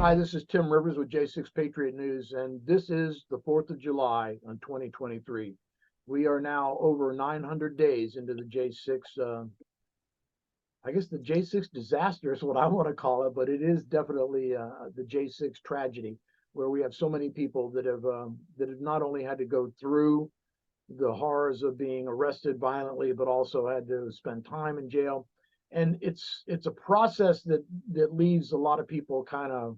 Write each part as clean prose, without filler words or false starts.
Hi, this is Tim Rivers with J6 Patriot News, and this is the 4th of July on 2023. We are now over 900 days into the J6, I guess the J6 disaster is what I want to call it, but it is definitely the J6 tragedy, where we have so many people that have not only had to go through the horrors of being arrested violently, but also had to spend time in jail. And it's a process that leaves a lot of people kind of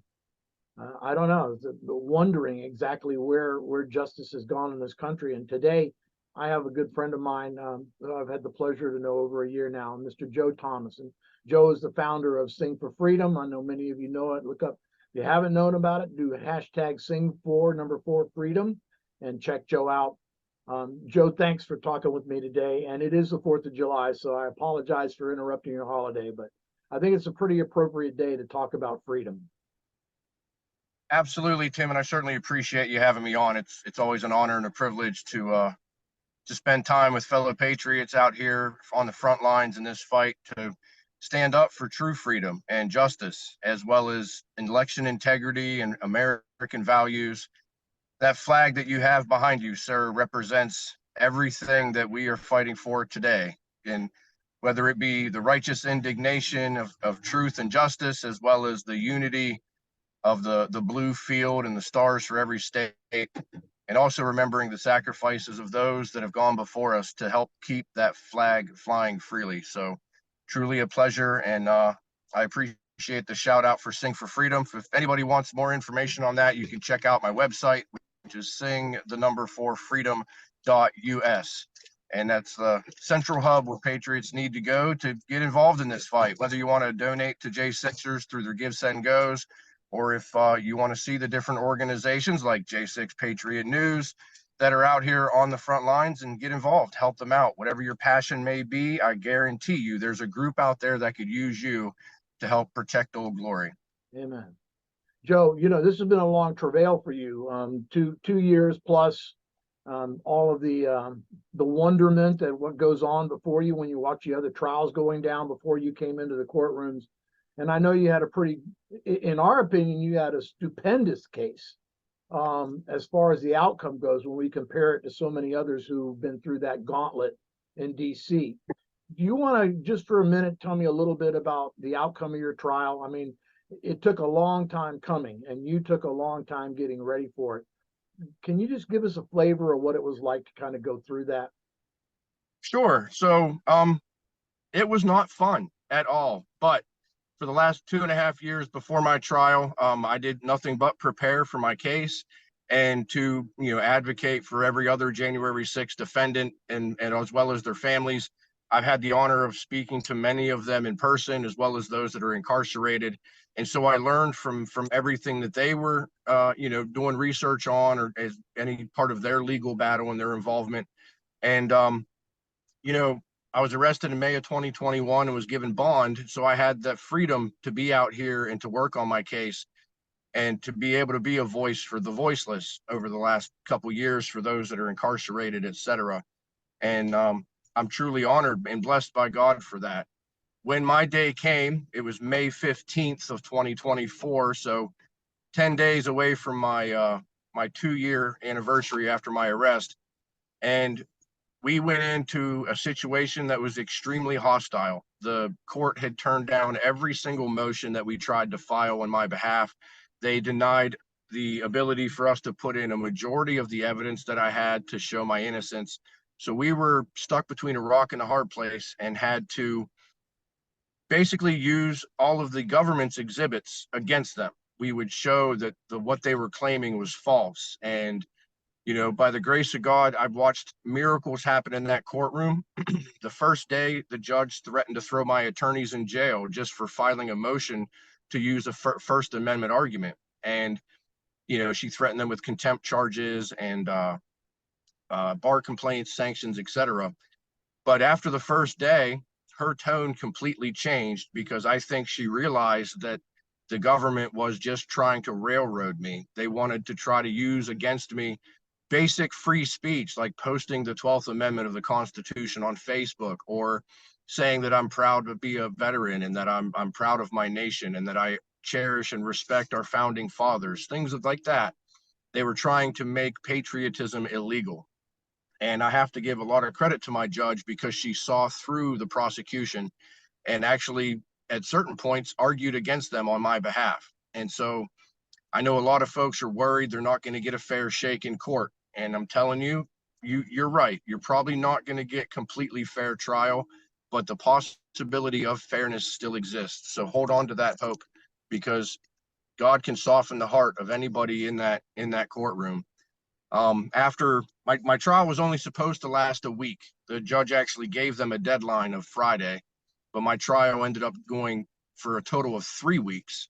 I don't know, wondering exactly where justice has gone in this country. And today, I have a good friend of mine who I've had the pleasure to know over a year now, Mr. Joe Thomas. And Joe is the founder of Sing for Freedom. I know many of you know it. Look up if you haven't known about it. Do hashtag Sing for number 4 Freedom and check Joe out. Joe, thanks for talking with me today. And it is the 4th of July, so I apologize for interrupting your holiday, but I think it's a pretty appropriate day to talk about freedom. Absolutely, Tim, and I certainly appreciate you having me on. It's always an honor and a privilege to spend time with fellow patriots out here on the front lines in this fight to stand up for true freedom and justice, as well as election integrity and American values. That flag that you have behind you, sir, represents everything that we are fighting for today. And whether it be the righteous indignation of truth and justice, as well as the unity of the blue field and the stars for every state, and also remembering the sacrifices of those that have gone before us to help keep that flag flying freely. So truly a pleasure, and I appreciate the shout out for Sing for Freedom. If anybody wants more information on that, you can check out my website, which is sing4freedom.us. And that's the central hub where patriots need to go to get involved in this fight, whether you want to donate to J6ers through their Give, Send, Goes, or if you want to see the different organizations like J6 Patriot News that are out here on the front lines and get involved, help them out. Whatever your passion may be, I guarantee you there's a group out there that could use you to help protect Old Glory. Amen. Joe, you know, this has been a long travail for you, 2 years plus, all of the wonderment at what goes on before you when you watch the other trials going down before you came into the courtrooms. And I know you had in our opinion, you had a stupendous case as far as the outcome goes when we compare it to so many others who've been through that gauntlet in DC. Do you want to just for a minute tell me a little bit about the outcome of your trial? I mean, it took a long time coming and you took a long time getting ready for it. Can you just give us a flavor of what it was like to kind of go through that? Sure. So it was not fun at all, but for the last 2.5 years before my trial, I did nothing but prepare for my case and to advocate for every other January 6th defendant and as well as their families. I've had the honor of speaking to many of them in person, as well as those that are incarcerated. And so I learned from everything that they were doing research on, or as any part of their legal battle and their involvement. And I was arrested in May of 2021 and was given bond. So I had the freedom to be out here and to work on my case and to be able to be a voice for the voiceless over the last couple of years for those that are incarcerated, et cetera. And I'm truly honored and blessed by God for that. When my day came, it was May 15th of 2024. So 10 days away from my 2-year anniversary after my arrest. And we went into a situation that was extremely hostile. The court had turned down every single motion that we tried to file on my behalf. They denied the ability for us to put in a majority of the evidence that I had to show my innocence. So we were stuck between a rock and a hard place and had to basically use all of the government's exhibits against them. We would show that what they were claiming was false. And by the grace of God, I've watched miracles happen in that courtroom. The first day, the judge threatened to throw my attorneys in jail just for filing a motion to use a First Amendment argument. And, she threatened them with contempt charges and bar complaints, sanctions, etc. But after the first day, her tone completely changed because I think she realized that the government was just trying to railroad me. They wanted to try to use against me basic free speech, like posting the 12th Amendment of the Constitution on Facebook or saying that I'm proud to be a veteran and that I'm proud of my nation and that I cherish and respect our founding fathers, things like that. They were trying to make patriotism illegal. And I have to give a lot of credit to my judge because she saw through the prosecution and actually, at certain points, argued against them on my behalf. And so I know a lot of folks are worried they're not going to get a fair shake in court. And I'm telling you, you're right. You're probably not going to get completely fair trial, but the possibility of fairness still exists. So hold on to that hope, because God can soften the heart of anybody in that courtroom. After my trial was only supposed to last a week, the judge actually gave them a deadline of Friday, but my trial ended up going for a total of 3 weeks.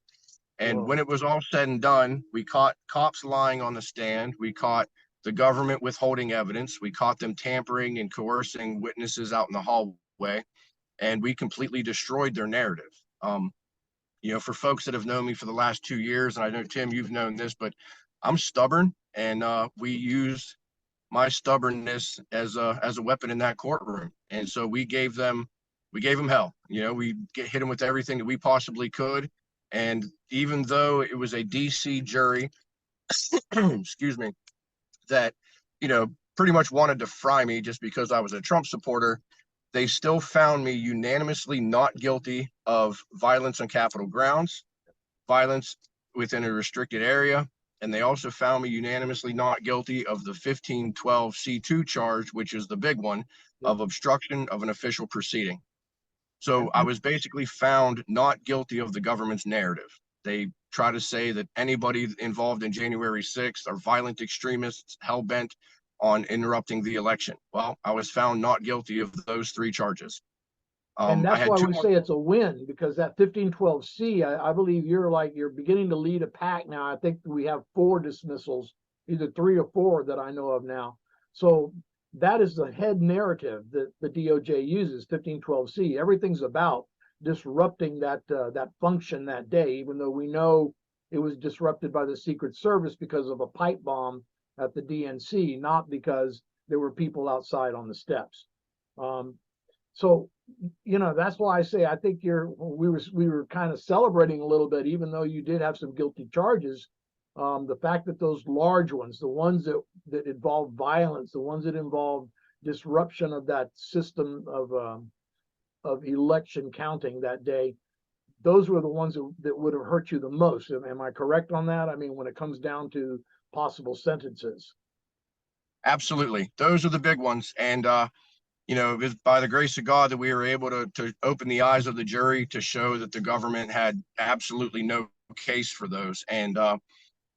And Whoa. when it was all said and done, we caught cops lying on the stand. We caught the government withholding evidence. We caught them tampering and coercing witnesses out in the hallway, and we completely destroyed their narrative. For folks that have known me for the last 2 years, and I know, Tim, you've known this, but I'm stubborn, and we used my stubbornness as a weapon in that courtroom. And so we gave them hell. We hit them with everything that we possibly could. And even though it was a DC jury, excuse me, that, pretty much wanted to fry me just because I was a Trump supporter, they still found me unanimously not guilty of violence on Capitol grounds, violence within a restricted area, and they also found me unanimously not guilty of the 1512C2 charge, which is the big one, of obstruction of an official proceeding. So I was basically found not guilty of the government's narrative. They try to say that anybody involved in January 6th are violent extremists hell-bent on interrupting the election. Well, I was found not guilty of those 3 charges. And I that's had why 2 we say it's a win, because that 1512C, I believe you're beginning to lead a pack now. I think we have 4 dismissals, either 3 or 4 that I know of now. So that is the head narrative that the DOJ uses, 1512C. Everything's about disrupting that function that day, even though we know it was disrupted by the Secret Service because of a pipe bomb at the DNC, not because there were people outside on the steps. So, that's why I say I think we were kind of celebrating a little bit, even though you did have some guilty charges. The fact that those large ones, the ones that involve violence, the ones that involve disruption of that system of election counting that day, those were the ones that would have hurt you the most. Am I correct on that? I mean, when it comes down to possible sentences. Absolutely. Those are the big ones. And, it was by the grace of God that we were able to open the eyes of the jury to show that the government had absolutely no case for those. And,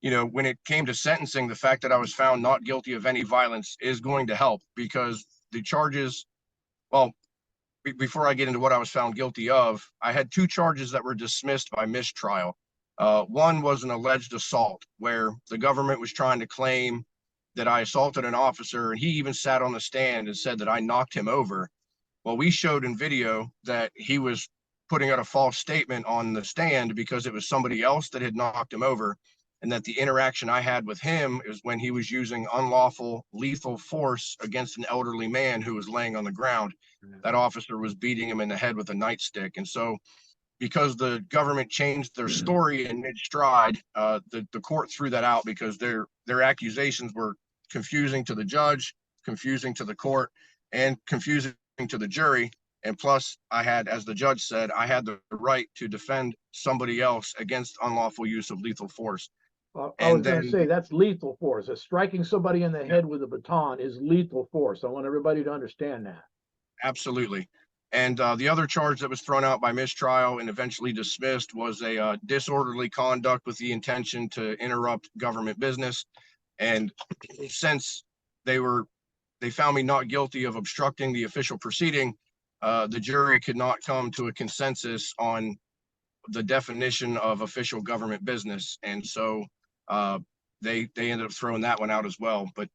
when it came to sentencing, the fact that I was found not guilty of any violence is going to help, because the charges, well, before I get into what I was found guilty of, I had 2 charges that were dismissed by mistrial. One was an alleged assault where the government was trying to claim that I assaulted an officer, and he even sat on the stand and said that I knocked him over. Well, we showed in video that he was putting out a false statement on the stand because it was somebody else that had knocked him over, and that the interaction I had with him is when he was using unlawful lethal force against an elderly man who was laying on the ground. That officer was beating him in the head with a nightstick. And so, because the government changed their story in mid-stride, the court threw that out because their accusations were confusing to the judge, confusing to the court, and confusing to the jury. And plus, I had, as the judge said, I had the right to defend somebody else against unlawful use of lethal force. I was going to say that's lethal force. Striking somebody in the head with a baton is lethal force. I want everybody to understand that. Absolutely. And the other charge that was thrown out by mistrial and eventually dismissed was a disorderly conduct with the intention to interrupt government business. And since they found me not guilty of obstructing the official proceeding, the jury could not come to a consensus on the definition of official government business. And so they ended up throwing that one out as well. But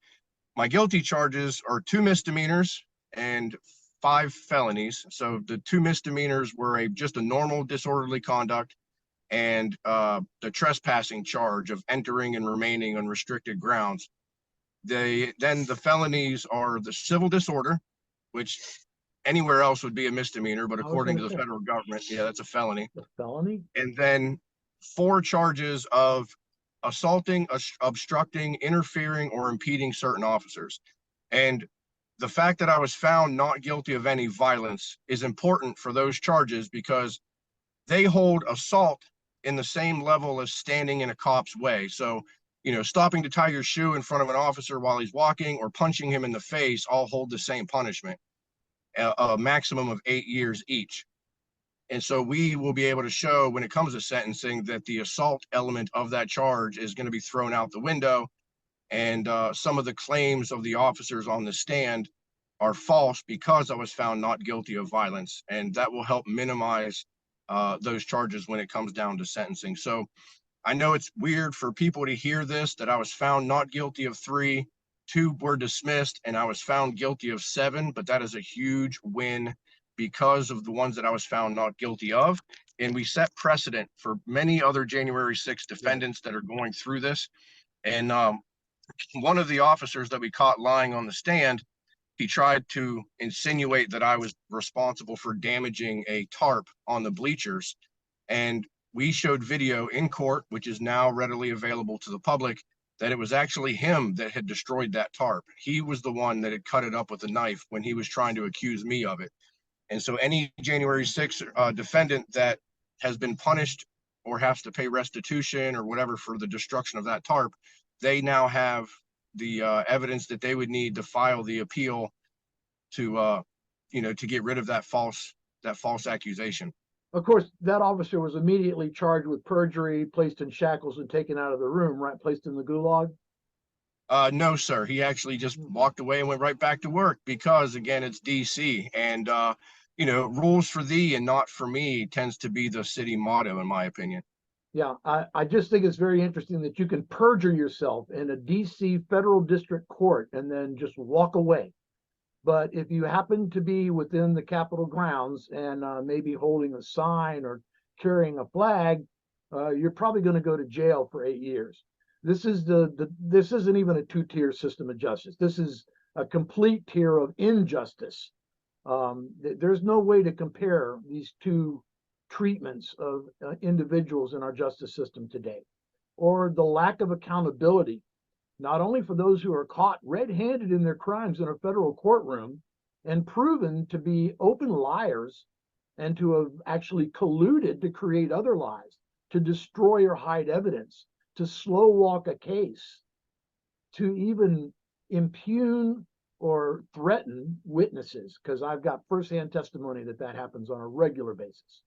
my guilty charges are 2 misdemeanors and 5 felonies. So the 2 misdemeanors were just a normal disorderly conduct, and the trespassing charge of entering and remaining on restricted grounds. Then the felonies are the civil disorder, which Anywhere else would be a misdemeanor, but I was according to gonna the say, federal government, yeah, that's a felony. a felony? And then 4 charges of assaulting, obstructing, interfering, or impeding certain officers. And the fact that I was found not guilty of any violence is important for those charges because they hold assault in the same level as standing in a cop's way. So, stopping to tie your shoe in front of an officer while he's walking or punching him in the face all hold the same punishment, a maximum of 8 years each. And so we will be able to show when it comes to sentencing that the assault element of that charge is going to be thrown out the window. And some of the claims of the officers on the stand are false because I was found not guilty of violence. And that will help minimize those charges when it comes down to sentencing. So I know it's weird for people to hear this, that I was found not guilty of 3, 2 were dismissed, and I was found guilty of 7, but that is a huge win because of the ones that I was found not guilty of. And we set precedent for many other January 6th defendants that are going through this. And one of the officers that we caught lying on the stand, he tried to insinuate that I was responsible for damaging a tarp on the bleachers. And we showed video in court, which is now readily available to the public, that it was actually him that had destroyed that tarp. He was the one that had cut it up with a knife when he was trying to accuse me of it. And so any January 6th defendant that has been punished or has to pay restitution or whatever for the destruction of that tarp, they now have the evidence that they would need to file the appeal to to get rid of that false accusation. Of course, that officer was immediately charged with perjury, placed in shackles and taken out of the room, right? Placed in the gulag? No, sir. He actually just walked away and went right back to work because, again, it's DC. And, rules for thee and not for me tends to be the city motto, in my opinion. Yeah, I just think it's very interesting that you can perjure yourself in a DC federal district court and then just walk away. But if you happen to be within the Capitol grounds and maybe holding a sign or carrying a flag, you're probably going to go to jail for 8 years. This is this isn't even a 2-tier system of justice. This is a complete tier of injustice. There's no way to compare these two treatments of individuals in our justice system today, or the lack of accountability, not only for those who are caught red-handed in their crimes in a federal courtroom and proven to be open liars and to have actually colluded to create other lies, to destroy or hide evidence, to slow walk a case, to even impugn or threaten witnesses, because I've got firsthand testimony that that happens on a regular basis.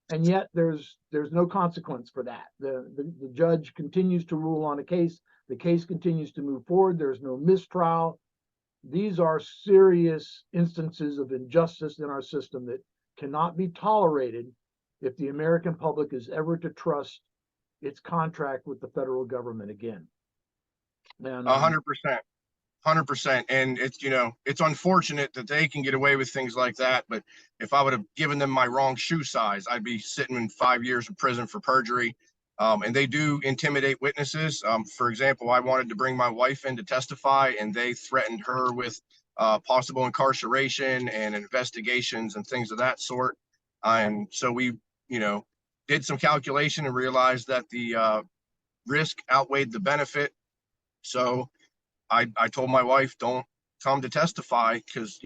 And yet there's no consequence for that. The judge continues to rule on a case. The case continues to move forward. There's no mistrial. These are serious instances of injustice in our system that cannot be tolerated if the American public is ever to trust its contract with the federal government again. And 100%. 100%. And it's unfortunate that they can get away with things like that. But if I would have given them my wrong shoe size, I'd be sitting in 5 years in prison for perjury. And they do intimidate witnesses. For example, I wanted to bring my wife in to testify, and they threatened her with possible incarceration and investigations and things of that sort. And so we, did some calculation and realized that the risk outweighed the benefit. So I told my wife, don't come to testify because,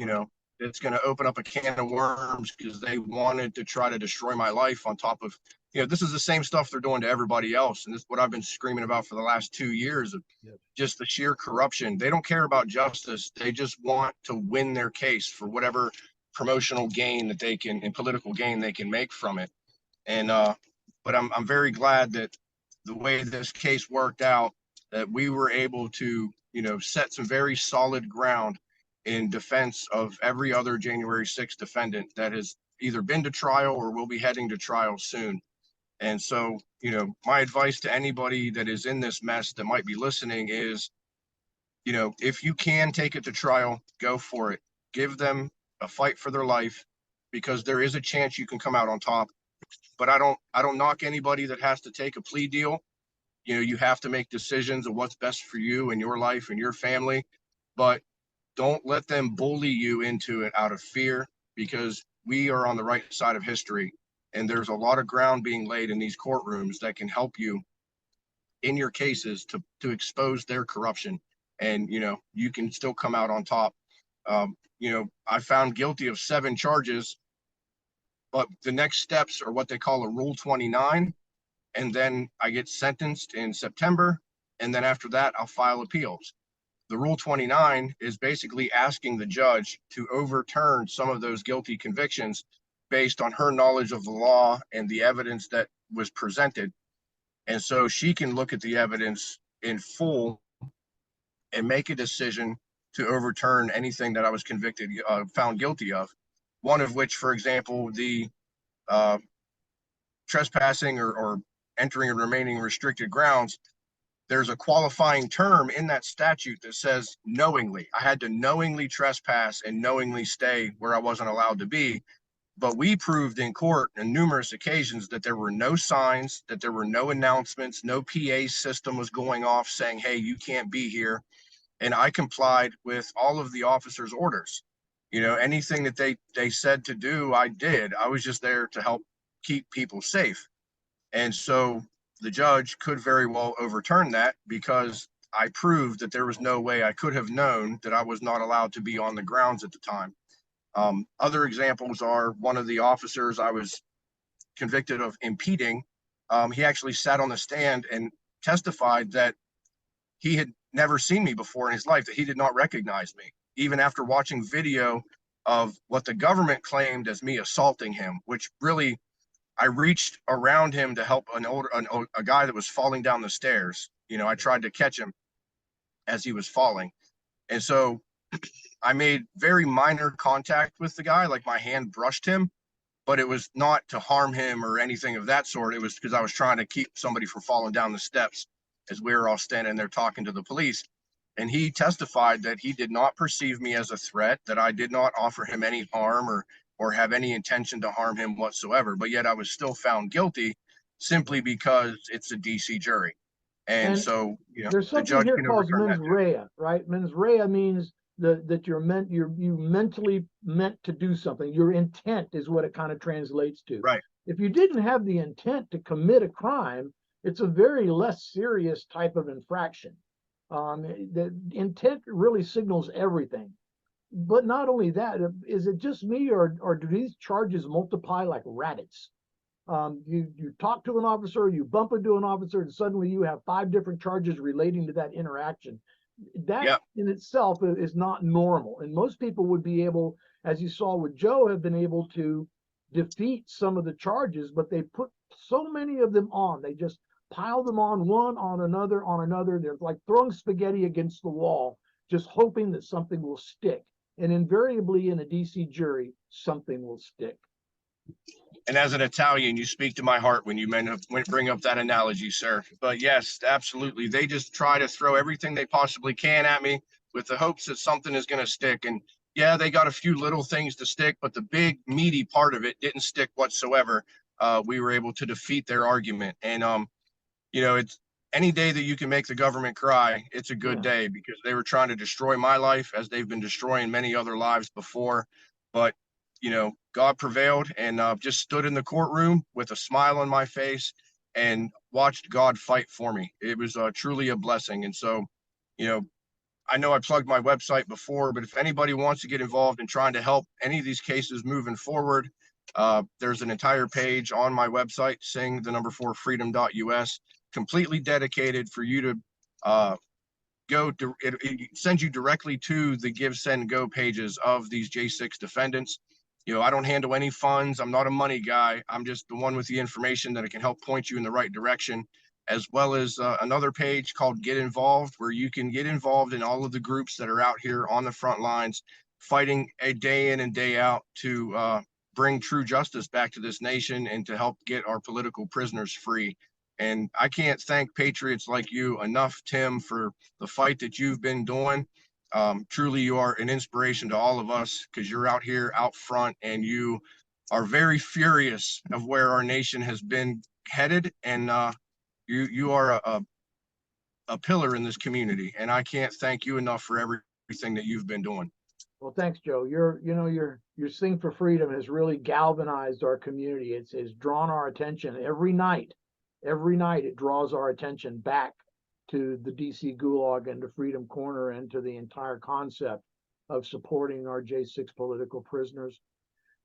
it's going to open up a can of worms because they wanted to try to destroy my life on top of, this is the same stuff they're doing to everybody else. And this is what I've been screaming about for the last 2 years of just the sheer corruption. They don't care about justice. They just want to win their case for whatever promotional gain that they can and political gain they can make from it. And, but I'm very glad that the way this case worked out, that we were able to, set some very solid ground in defense of every other January 6th defendant that has either been to trial or will be heading to trial soon. And so, my advice to anybody that is in this mess that might be listening is, if you can take it to trial, go for it. Give them a fight for their life because there is a chance you can come out on top. But I don't knock anybody that has to take a plea deal. You have to make decisions of what's best for you and your life and your family. But don't let them bully you into it out of fear, because we are on the right side of history. And there's a lot of ground being laid in these courtrooms that can help you in your cases to expose their corruption. And, you can still come out on top. I found guilty of 7 charges, but the next steps are what they call a Rule 29. And then I get sentenced in September. And then after that, I'll file appeals. The Rule 29 is basically asking the judge to overturn some of those guilty convictions based on her knowledge of the law and the evidence that was presented. And so she can look at the evidence in full and make a decision to overturn anything that I was found guilty of. One of which, for example, the trespassing or entering and remaining restricted grounds. There's a qualifying term in that statute that says knowingly. I had to knowingly trespass and knowingly stay where I wasn't allowed to be. But we proved in court on numerous occasions that there were no signs, that there were no announcements, no PA system was going off saying, hey, you can't be here. And I complied with all of the officers' orders. Anything that they said to do, I did. I was just there to help keep people safe. And so the judge could very well overturn that, because I proved that there was no way I could have known that I was not allowed to be on the grounds at the time. Other examples are one of the officers I was convicted of impeding. He actually sat on the stand and testified that he had never seen me before in his life, that he did not recognize me, even after watching video of what the government claimed as me assaulting him, which really, I reached around him to help a guy that was falling down the stairs. I tried to catch him as he was falling. And so I made very minor contact with the guy, like my hand brushed him, but it was not to harm him or anything of that sort. It was because I was trying to keep somebody from falling down the steps as we were all standing there talking to the police. And he testified that he did not perceive me as a threat, that I did not offer him any harm or have any intention to harm him whatsoever. But yet I was still found guilty simply because it's a DC jury. And so, there's the something judge here can called overturn mens that. rea, right? Mens rea means that you mentally meant to do something. Your intent is what it kind of translates to. Right. If you didn't have the intent to commit a crime, it's a very less serious type of infraction. The intent really signals everything. But not only that, is it just me, or do these charges multiply like rabbits? You talk to an officer, you bump into an officer, and suddenly you have 5 different charges relating to that interaction. That in itself is not normal. And most people would be able, as you saw with Joe, have been able to defeat some of the charges, but they put so many of them on. They just pile them on one on another on another. They're like throwing spaghetti against the wall, just hoping that something will stick. And invariably in a DC jury, something will stick. And as an Italian, you speak to my heart when you bring up that analogy, sir. But yes, absolutely. They just try to throw everything they possibly can at me with the hopes that something is going to stick. And yeah, they got a few little things to stick, but the big meaty part of it didn't stick whatsoever. We were able to defeat their argument. And, it's any day that you can make the government cry, it's a good day, because they were trying to destroy my life as they've been destroying many other lives before. But God prevailed, and just stood in the courtroom with a smile on my face and watched God fight for me. It was truly a blessing. And so, I know I plugged my website before, but if anybody wants to get involved in trying to help any of these cases moving forward, there's an entire page on my website, sing4freedom.us, completely dedicated for you to go to. It sends you directly to the Give, Send, Go pages of these J6 defendants. I don't handle any funds. I'm not a money guy. I'm just the one with the information that can help point you in the right direction, as well as another page called Get Involved, where you can get involved in all of the groups that are out here on the front lines, fighting a day in and day out to bring true justice back to this nation and to help get our political prisoners free. And I can't thank patriots like you enough, Tim, for the fight that you've been doing. Truly, you are an inspiration to all of us, because you're out here out front and you are very furious of where our nation has been headed. And you are a pillar in this community. And I can't thank you enough for everything everything that you've been doing. Well, thanks, Joe. Your Sing for Freedom has really galvanized our community. It's drawn our attention every night. Every night it draws our attention back to the DC Gulag and to Freedom Corner and to the entire concept of supporting our J6 political prisoners.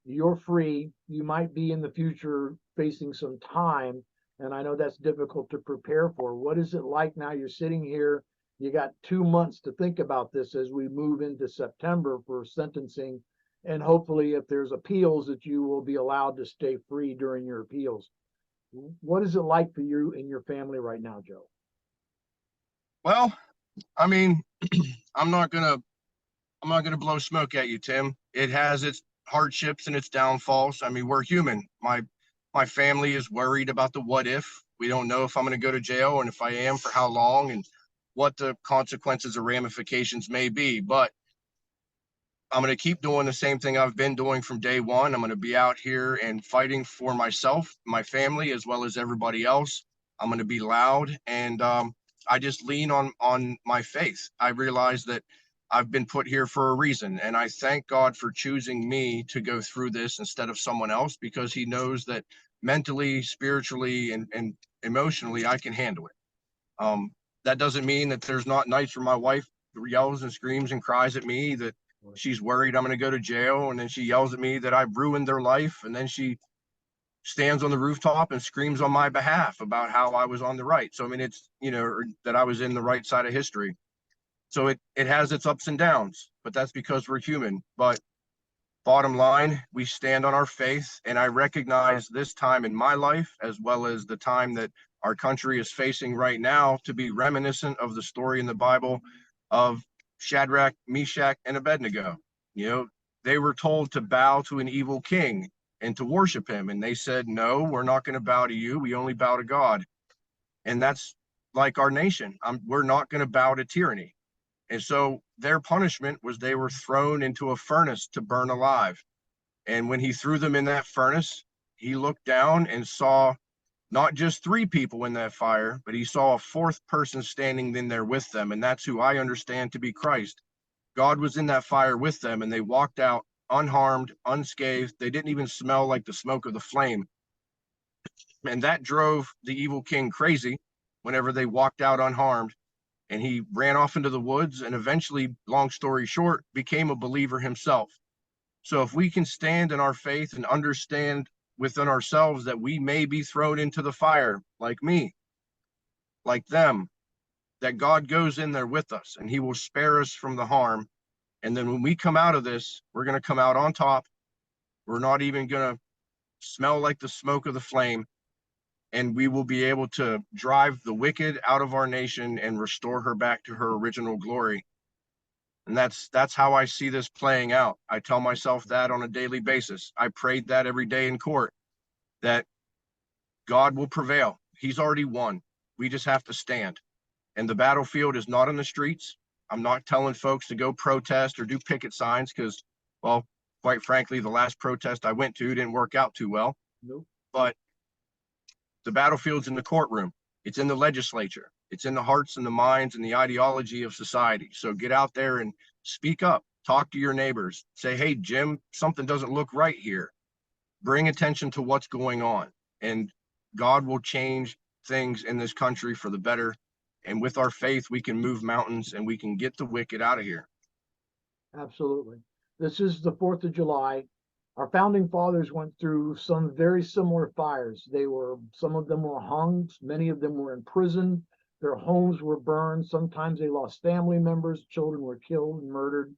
You're free. You might be in the future facing some time, and I know that's difficult to prepare for. What is it like now? You're sitting here, you got 2 months to think about this as we move into September for sentencing, and hopefully if there's appeals that you will be allowed to stay free during your appeals. What is it like for you and your family right now, Joe? Well, I mean, I'm not gonna blow smoke at you, Tim. It has its hardships and its downfalls. I mean, we're human. My family is worried about the what if. We don't know if I'm going to go to jail, and if I am, for how long, and what the consequences or ramifications may be. But I'm going to keep doing the same thing I've been doing from day one. I'm going to be out here and fighting for myself, my family, as well as everybody else. I'm going to be loud, and I just lean on my faith. I realize that I've been put here for a reason, and I thank God for choosing me to go through this instead of someone else, because he knows that mentally, spiritually, and emotionally, I can handle it. That doesn't mean that there's not nights where my wife yells and screams and cries at me that she's worried I'm going to go to jail, and then she yells at me that I've ruined their life, and then she stands on the rooftop and screams on my behalf about how I was on the right. So I mean, it's, that I was in the right side of history. So it has its ups and downs, but that's because we're human. But bottom line, we stand on our faith, and I recognize this time in my life, as well as the time that our country is facing right now, to be reminiscent of the story in the Bible of Shadrach, Meshach, and Abednego. They were told to bow to an evil king and to worship him, and they said, no, we're not going to bow to you. We only bow to God. And that's like our nation. We're not going to bow to tyranny. And so their punishment was they were thrown into a furnace to burn alive. And when he threw them in that furnace, he looked down and saw not just 3 people in that fire, but he saw a 4th person standing in there with them. And that's who I understand to be Christ. God was in that fire with them, and they walked out unharmed, unscathed. They didn't even smell like the smoke of the flame. And that drove the evil king crazy whenever they walked out unharmed. And he ran off into the woods, and eventually, long story short, became a believer himself. So if we can stand in our faith and understand within ourselves that we may be thrown into the fire, like me, like them, that God goes in there with us and he will spare us from the harm. And then when we come out of this, we're going to come out on top. We're not even going to smell like the smoke of the flame. And we will be able to drive the wicked out of our nation and restore her back to her original glory. And that's how I see this playing out. I tell myself that on a daily basis. I prayed that every day in court, that God will prevail. He's already won. We just have to stand. And the battlefield is not in the streets. I'm not telling folks to go protest or do picket signs because, well, quite frankly, the last protest I went to didn't work out too well. Nope. But the battlefield's in the courtroom. It's in the legislature. It's in the hearts and the minds and the ideology of society. So get out there and speak up. Talk to your neighbors. Say, hey, Jim, something doesn't look right here. Bring attention to what's going on. And God will change things in this country for the better. And with our faith, we can move mountains and we can get the wicked out of here. Absolutely. This is the 4th of July. Our founding fathers went through some very similar fires. Some of them were hung, many of them were in prison. Their homes were burned. Sometimes they lost family members. Children were killed and murdered.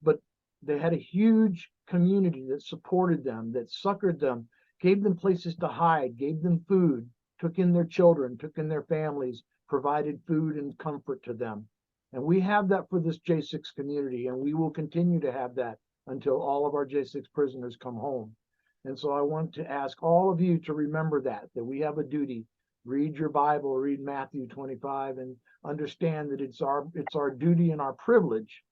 But they had a huge community that supported them, that succored them, gave them places to hide, gave them food, took in their children, took in their families, provided food and comfort to them. And we have that for this J6 community, and we will continue to have that until all of our J6 prisoners come home. And so I want to ask all of you to remember that we have a duty. Read your Bible, read Matthew 25, and understand that it's our duty and our privilege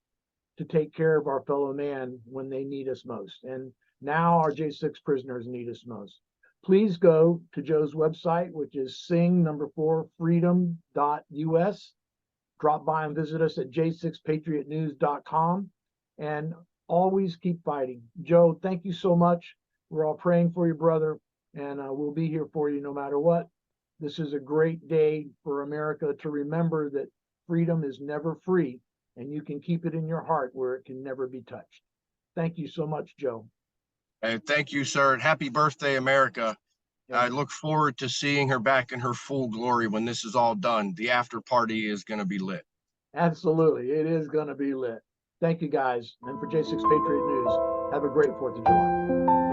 to take care of our fellow man when they need us most. And now our J6 prisoners need us most. Please go to Joe's website, which is sing4freedom.us. Drop by and visit us at j6patriotnews.com, and always keep fighting. Joe, thank you so much. We're all praying for you, brother, and we'll be here for you no matter what. This is a great day for America to remember that freedom is never free, and you can keep it in your heart where it can never be touched. Thank you so much, Joe. And thank you, sir. And happy birthday, America. I Amen. look forward to seeing her back in her full glory when this is all done. The after party is going to be lit. Absolutely. It is going to be lit. Thank you, guys. And for J6 Patriot News, have a great 4th of July.